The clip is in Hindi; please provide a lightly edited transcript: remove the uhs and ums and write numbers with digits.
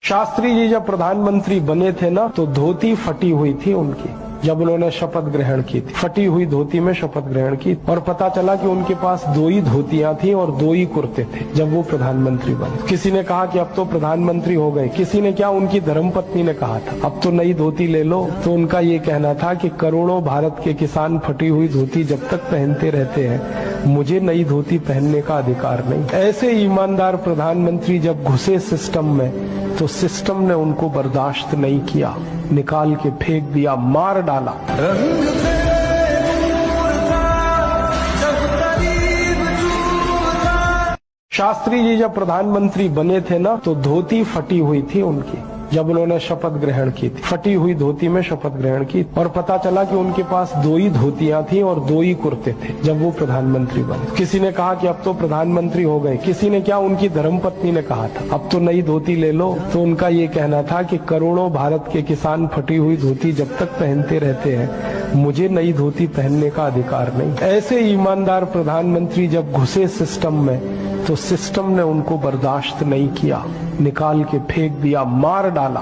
शास्त्री जी जब प्रधानमंत्री बने थे ना, तो धोती फटी हुई थी उनकी। जब उन्होंने शपथ ग्रहण की थी, फटी हुई धोती में शपथ ग्रहण की, और पता चला कि उनके पास 2 ही धोतियां थी और 2 ही कुर्ते थे जब वो प्रधानमंत्री बने। किसी ने कहा कि अब तो प्रधानमंत्री हो गए, किसी ने क्या, उनकी धर्मपत्नी ने कहा था अब तो नई धोती ले लो। तो उनका ये कहना था कि करोड़ों भारत के किसान फटी हुई धोती जब तक पहनते रहते हैं, मुझे नई धोती पहनने का अधिकार नहीं। ऐसे ईमानदार प्रधानमंत्री जब घुसे सिस्टम में, तो सिस्टम ने उनको बर्दाश्त नहीं किया, निकाल के फेंक दिया, मार डाला। शास्त्री जी जब प्रधानमंत्री बने थे ना, तो धोती फटी हुई थी उनकी। जब उन्होंने शपथ ग्रहण की थी, फटी हुई धोती में शपथ ग्रहण की, और पता चला कि उनके पास 2 ही धोतियां थी और 2 ही कुर्ते थे जब वो प्रधानमंत्री बने। किसी ने कहा कि अब तो प्रधानमंत्री हो गए, किसी ने क्या, उनकी धर्मपत्नी ने कहा था अब तो नई धोती ले लो। तो उनका ये कहना था कि करोड़ों भारत के किसान फटी हुई धोती जब तक पहनते रहते हैं, मुझे नई धोती पहनने का अधिकार नहीं। ऐसे ईमानदार प्रधानमंत्री जब घुसे सिस्टम में, तो सिस्टम ने उनको बर्दाश्त नहीं किया, निकाल के फेंक दिया, मार डाला।